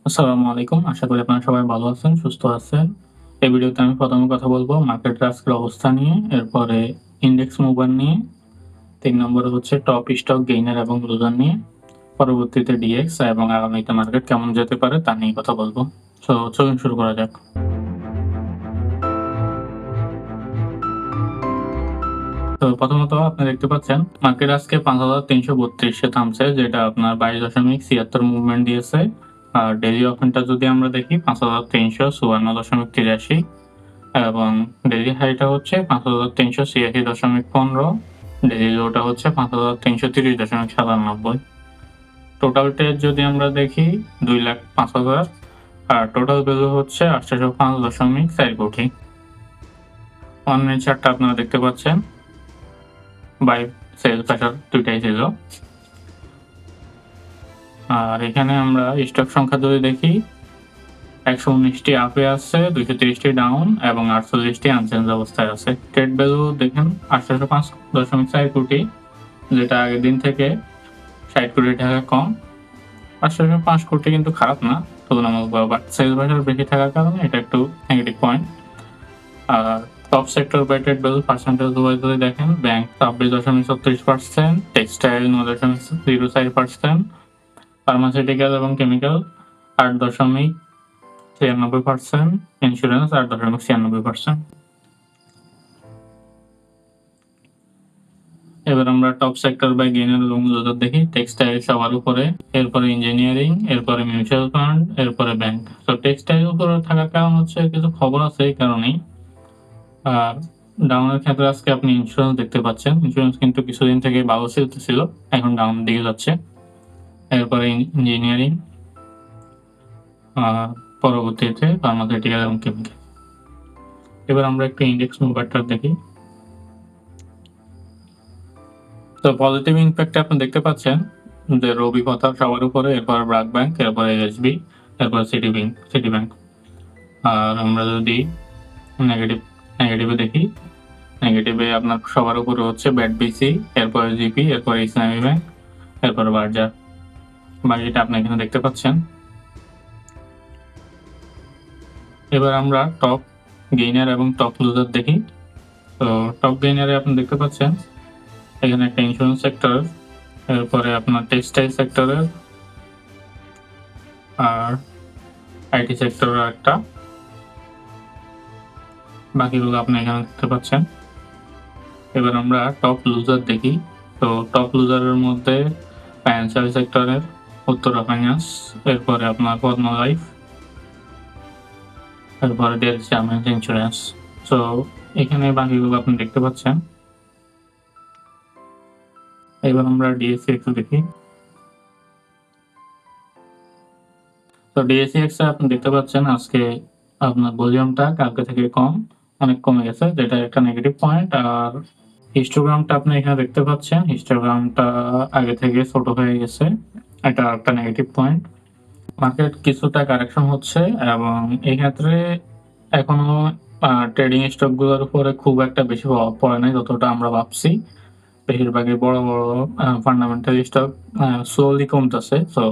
আসসালামু আলাইকুম। আশা করি আপনারা সবাই ভালো আছেন, সুস্থ আছেন। এই ভিডিওতে আমি ১ম এ কথা বলব মার্কেটের আজকের অবস্থা নিয়ে, এরপরে ইনডেক্স মুভার নিয়ে, ৩ নম্বরে হচ্ছে টপ স্টক গেইনার এবং লুজার নিয়ে, পরবর্তীতে ডিএক্স এবং আগামীতে মার্কেট কেমন যেতে পারে তা নিয়ে কথা বলব। চলুন শুরু করা যাক। তো প্রথমত আপনি দেখতে পাচ্ছেন মার্কেট আজকে ৫,৩৩২ এ থামছে, যেটা আপনার ২২.৭৬ মুভমেন্ট দিয়েছে। আর ডেইলি ওপেনটা যদি আমরা দেখি ৫,৩৫৪.৮৩ এবং ডেইলি হাইটা হচ্ছে ৫,৩৮৬.১৫, ডেইলি লোটা হচ্ছে ৫,৩৩০.৯৭। টোটাল ট্রেড যদি আমরা দেখি ২,০৫,০০০ আর টোটাল ভ্যালু হচ্ছে ৮০৫.৪ কোটি। অনলাইন চার্টটা আপনারা দেখতে পাচ্ছেন, বাই সেল প্রেশার দুইটাই ছিল। আর এখানে আমরা স্টক সংখ্যা যদি দেখি ১১৯টি আপে আছে, ২৩০টি ডাউন এবং ৪৮টি আনচেঞ্জ অবস্থায় আছে। ট্রেড ভ্যালু দেখেন ৮০৫.৪ কোটি, যেটা আগের দিন থেকে ৬০ কোটি টাকা কম। ৮০৫ কোটি কিন্তু খারাপ না তুলনামূলকভাবে, বাট সেল প্রেশার বেশি থাকার কারণে এটা একটু নেগেটিভ পয়েন্ট। আর top sector by trade value percentage wise যদি দেখেন, ব্যাংক ২৬.৩৬%, টেক্সটাইল ৯.০৪%, ফার্মাসিউটিক্যাল এবং কেমিক্যাল ৮.৯৬%, ইন্স্যুরেন্স ৮.৯৬%। এবার আমরা টপ সেক্টর বাই গেইনার এবং লুজার দেখি। টেক্সটাইল সবার উপরে, এরপরে ইঞ্জিনিয়ারিং, এরপরে মিউচুয়াল ফান্ড, এরপরে ব্যাংক। তো টেক্সটাইল উপরে থাকার কারণ হচ্ছে কিছু খবর আছে এই কারণেই। আর ডাউনের ক্ষেত্রে আজকে আপনি ইন্স্যুরেন্স দেখতে পাচ্ছেন। ইন্স্যুরেন্স কিন্তু কিছুদিন থেকে ভালো চলতেছিল, এখন ডাউনের দিকে যাচ্ছে। এরপরে ইঞ্জিনিয়ারিং, পরবর্তীতে ফার্মাসিউটিক্যাল এবং কেমিক্যাল। এবার আমরা একটু ইন্ডেক্স মুভারটা দেখি। তো পজিটিভ ইমপ্যাক্টে আপনি দেখতে পাচ্ছেন যে রবি কথা সবার উপরে, এরপর ব্র্যাক ব্যাংক, এরপরে এসবি, এরপর সিটি ব্যাংক। আর আমরা যদি নেগেটিভে দেখি, নেগেটিভে আপনার সবার উপরে হচ্ছে ব্যাট বিসি, এরপরে জিপি, এরপরে ইসলামী ব্যাংক, এরপরে বার্জার। বাকিটা আপনি এখানে দেখতে পাচ্ছেন। এবার আমরা টপ গেইনার এবং টপ লুজার দেখি। তো টপ গেইনারে আপনি দেখতে পাচ্ছেন এখানে একটা ইন্স্যুরেন্স সেক্টর, এরপরে আপনার টেক্সটাইল সেক্টরের, আর আইটি সেক্টরের একটা, বাকিগুলো আপনি এখানে দেখতে পাচ্ছেন। এবার আমরা টপ লুজার দেখি। তো টপ লুজারের মধ্যে ফাইন্যান্সিয়াল সেক্টরের উত্তরা ফাইন্যান্স, এরপরে আপনার পদ্মা লাইফ, এরপরে ডেলসি চার্মেন্স ইন্স্যুরেন্স। সো এখানে বাকিগুলো আপনি দেখতে পাচ্ছেন। এবার আমরা ডিএসসিএক্স দেখি। তো ডিএসসিএক্স এ আপনি দেখতে পাচ্ছেন আজকে আপনার ভলিউমটা কালকে থেকে অনেক কমে গেছে, যেটা একটা নেগেটিভ পয়েন্ট। আর হিস্টোগ্রামটা আপনি এখানে দেখতে পাচ্ছেন, হিস্টোগ্রামটা আগে থেকে ছোট হয়ে গেছে, এটা একটা নেগেটিভ পয়েন্ট। মার্কেট কিছুটা কারেকশন হচ্ছে এবং এই ক্ষেত্রে এখনো ট্রেডিং স্টকগুলোর উপরে খুব একটা বেশি প্রভাব পড়ে নাই যতটা আমরা ভাবছি। বেশিরভাগই বড় ফান্ডামেন্টাল স্টক স্লোলি কমতেছে। সো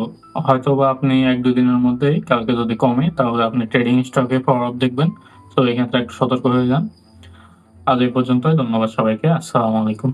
হয়তোবা আপনি ১-২ দিনের মধ্যেই কালকে যদি কমে তাহলে আপনি ট্রেডিং স্টকে প্রভাব দেখবেন। সো এই ক্ষেত্রে একটু সতর্ক হয়ে যান। আজ এই পর্যন্তই। ধন্যবাদ সবাইকে। আসসালামু আলাইকুম।